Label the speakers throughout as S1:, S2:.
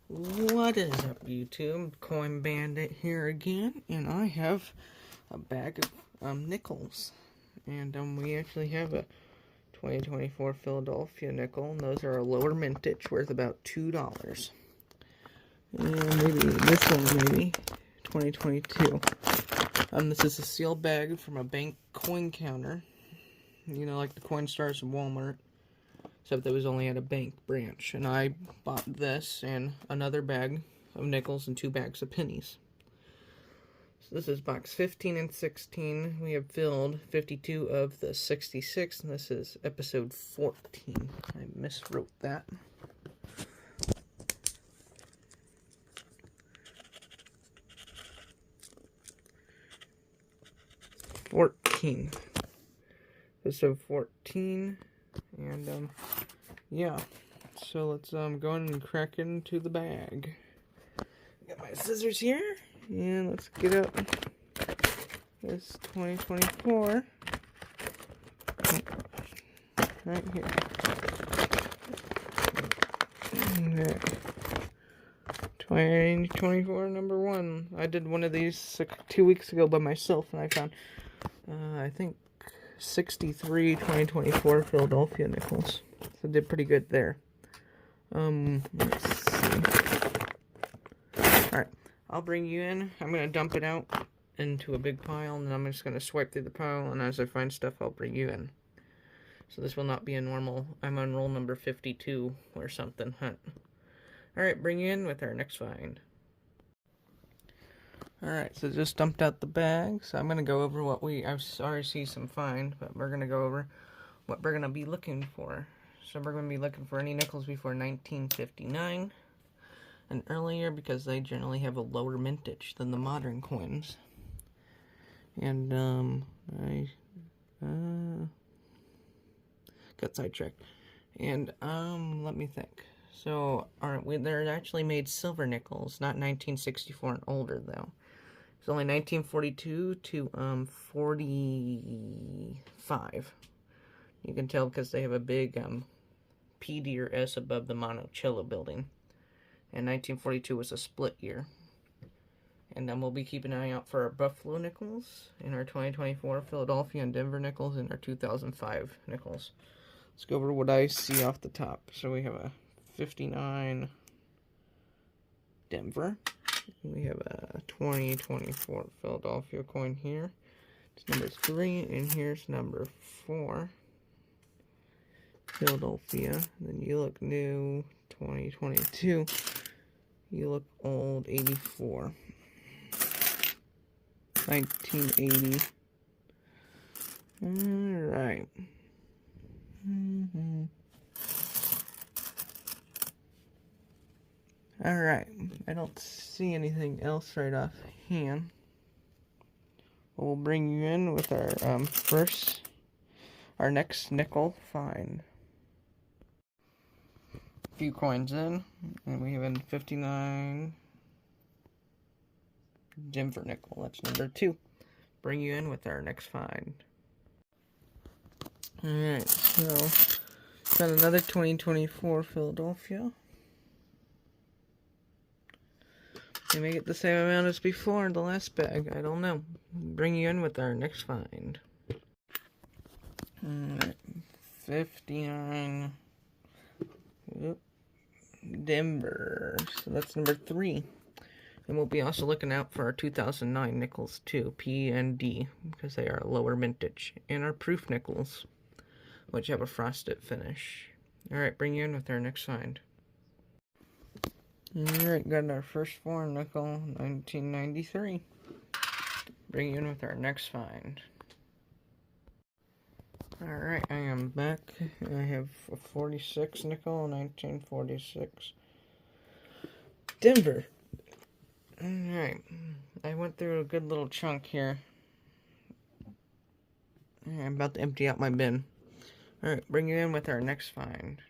S1: What is up, YouTube? Coin Bandit here again, and I have a bag of nickels. And we actually have a 2024 Philadelphia nickel, and those are a lower mintage, worth about $2. And maybe this one, maybe 2022. This is a sealed bag from a bank coin counter. You know, like the Coinstars in Walmart. Except that was only at a bank branch. And I bought this and another bag of nickels and 2 bags of pennies. So this is box 15 and 16. We have filled 52 of the 66, and this is episode 14. I miswrote that. Episode 14. And yeah, so let's go and crack into the bag. Got my scissors here, and let's get out this 2024 right here. Okay. 2024 number 1. I did one of these 2 weeks ago by myself, and I found I think 63 2024 Philadelphia nickels. So I did pretty good there. Let's see. Alright, I'll bring you in. I'm going to dump it out into a big pile, and then I'm just going to swipe through the pile, and as I find stuff, I'll bring you in. So this will not be a normal, I'm on roll number 52 or something hunt. Alright, bring you in with our next find. Alright, so just dumped out the bag, so I'm going to go over what I've already seen some find, but we're going to go over what we're going to be looking for. So we're going to be looking for any nickels before 1959 and earlier, because they generally have a lower mintage than the modern coins. And, I got sidetracked. And, let me think. So, they're actually made silver nickels, not 1964 and older, though. It's only 1942 to 45. You can tell because they have a big PD or S above the Monticello building. And 1942 was a split year. And then we'll be keeping an eye out for our Buffalo nickels in our 2024 Philadelphia and Denver nickels in our 2005 nickels. Let's go over what I see off the top. So we have a 59 Denver. We have a 2024 Philadelphia coin here. It's number 3, and here's number 4. Philadelphia. Then you look new, 2022. You look old, 84. 1980. Alright. Alright, I don't see anything else right offhand. We'll bring you in with our our next nickel find. A few coins in, and we have a 59 Denver nickel. That's number 2. Bring you in with our next find. Alright, so got another 2024 Philadelphia. They may get the same amount as before in the last bag. I don't know. Bring you in with our next find. Alright, 59 Denver. So that's number 3. And we'll be also looking out for our 2009 nickels too, P and D, because they are lower mintage. And our proof nickels, which have a frosted finish. Alright, bring you in with our next find. Alright, got our first foreign nickel, 1993. Bring you in with our next find. Alright, I am back. I have a 46 nickel, 1946. Denver. Alright, I went through a good little chunk here. I'm about to empty out my bin. Alright, bring you in with our next find.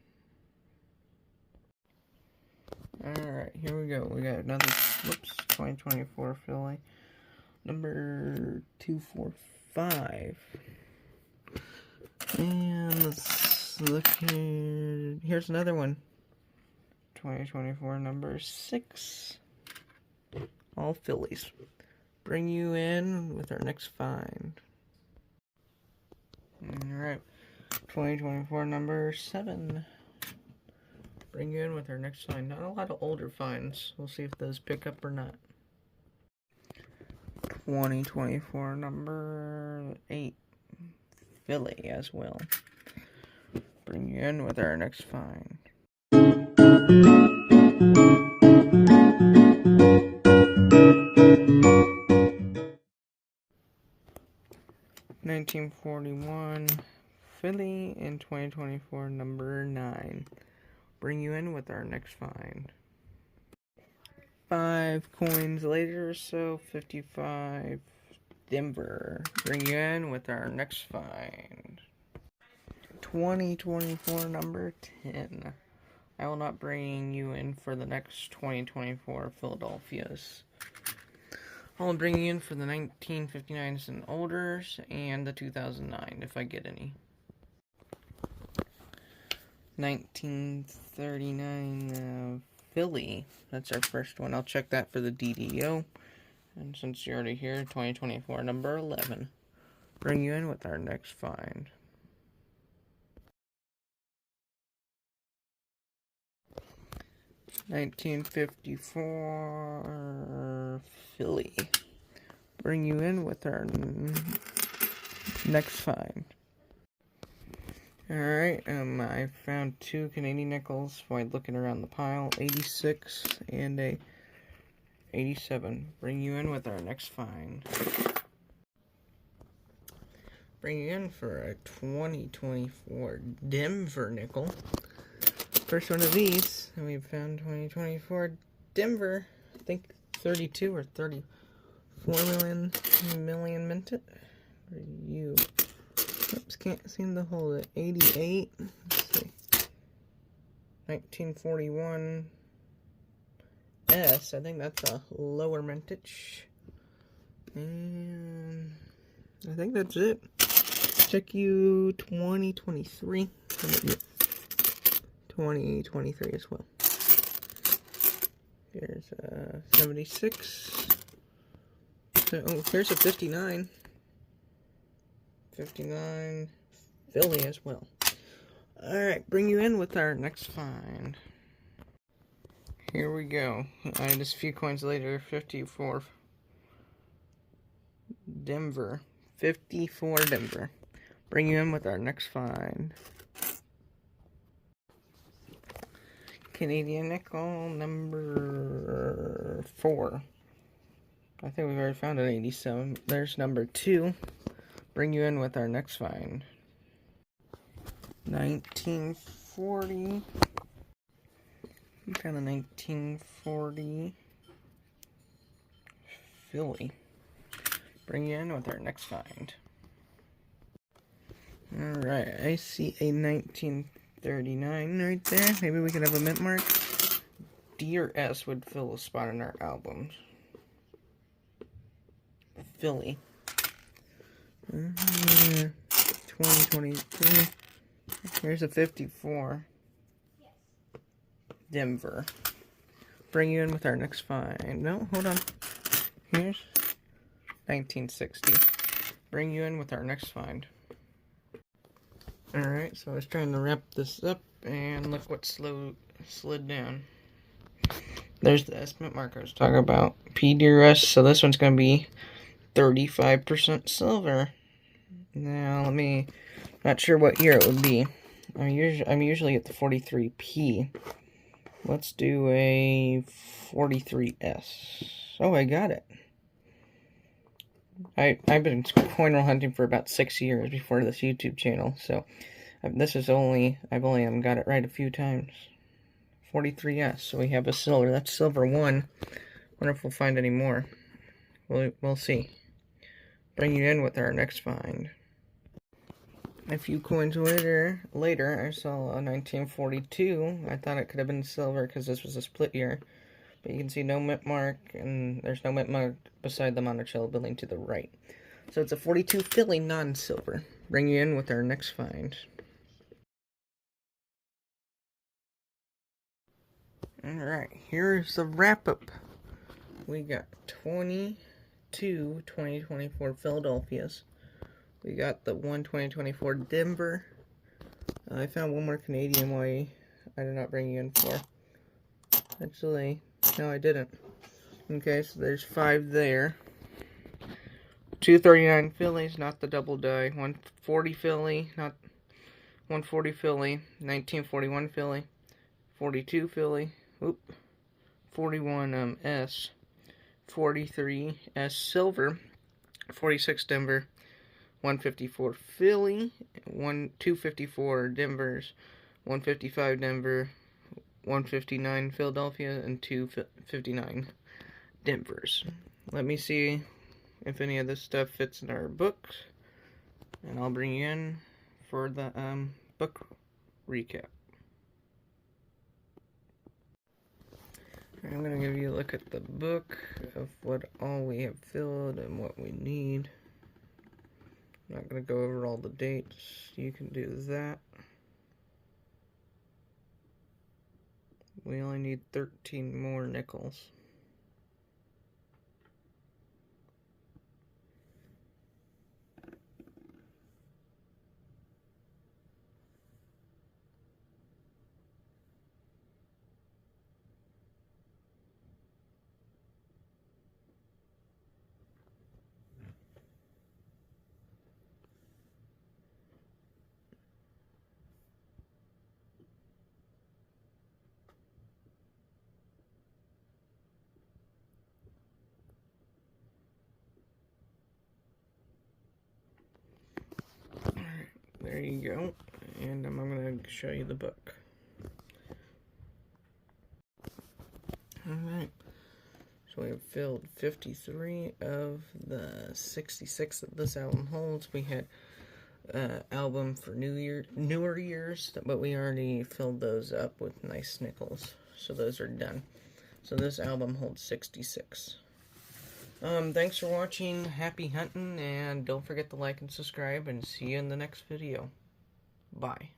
S1: Alright, here we go. We got another, 2024 Philly. Number 245. And let's look here. Here's another one. 2024 number 6. All Phillies. Bring you in with our next find. Alright. 2024 number 7. Bring you in with our next find. Not a lot of older finds. We'll see if those pick up or not. 2024 number 8. Philly as well. Bring you in with our next find. 1941 Philly in 2024 number 9. Bring you in with our next find. 5 coins later, so 55 Denver. Bring you in with our next find. 2024 number 10. I will not bring you in for the next 2024 Philadelphia's. I'll bring you in for the 1959s and olders and the 2009 if I get any. 1939 Philly. That's our first one. I'll check that for the DDO. And since you're already here, 2024 number 11. Bring you in with our next find. 1954 Philly. Bring you in with our next find. Alright, I found 2 Canadian nickels while looking around the pile. 86 and a 87. Bring you in with our next find. Bring you in for a 2024 Denver nickel. First one of these, and we found 2024 Denver. I think 32 or 34 million minted. Or you? Oops, can't seem to hold it. 88. Let's see. 1941 S. I think that's a lower mintage. And I think that's it. Check you 2023. 2023 as well. Here's a 76. So, oh, here's a 59. 59 Philly as well. Alright, bring you in with our next find. Here we go. Just a few coins later, 54 Denver. 54 Denver. Bring you in with our next find. Canadian nickel number 4. I think we've already found an 87. There's number 2. Bring you in with our next find. 1940. We found a 1940 Philly. Bring you in with our next find. Alright, I see a 1939 right there. Maybe we could have a mint mark. D or S would fill a spot in our albums. Philly. 2023. Here's a 54. Denver. Bring you in with our next find. No, hold on. Here's 1960. Bring you in with our next find. Alright, so I was trying to wrap this up, and look what slid down. There's the estimate mark I was talking about. PDRS, so this one's going to be 35% silver. Now, not sure what year it would be. I'm usually at the 43P. Let's do a 43S. Oh, I got it. I've been coin roll hunting for about 6 years before this YouTube channel, so this is I've only got it right a few times. 43S, so we have a silver. That's silver 1. Wonder if we'll find any more. We'll see. Bring you in with our next find. A few coins later, I saw a 1942. I thought it could have been silver because this was a split year. But you can see no mint mark, and there's no mint mark beside the Monticello building to the right. So it's a 42 Philly non-silver. Bring you in with our next find. Alright, here's the wrap-up. We got 22 2024 Philadelphias. We got the 1 2024 Denver. I found one more Canadian way I did not bring you in for. Actually, no, I didn't. Okay, so there's 5 there. 239 Phillies, not the double die. 140 Philly, not 140 Philly. 1941 Philly. 42 Philly. Oop. 41 S. 43 S Silver. 46 Denver. 154 Philly. 254 Denver's. 155 Denver. 159 Philadelphia, and 259 Denver's. Let me see if any of this stuff fits in our books, and I'll bring you in for the book recap. I'm going to give you a look at the book of what all we have filled and what we need. I'm not going to go over all the dates. You can do that. We only need 13 more nickels. There you go, and I'm going to show you the book. Alright, so we have filled 53 of the 66 that this album holds. We had album for newer years, but we already filled those up with nice nickels, so those are done. So this album holds 66. Thanks for watching, happy hunting, and don't forget to like and subscribe, and see you in the next video. Bye.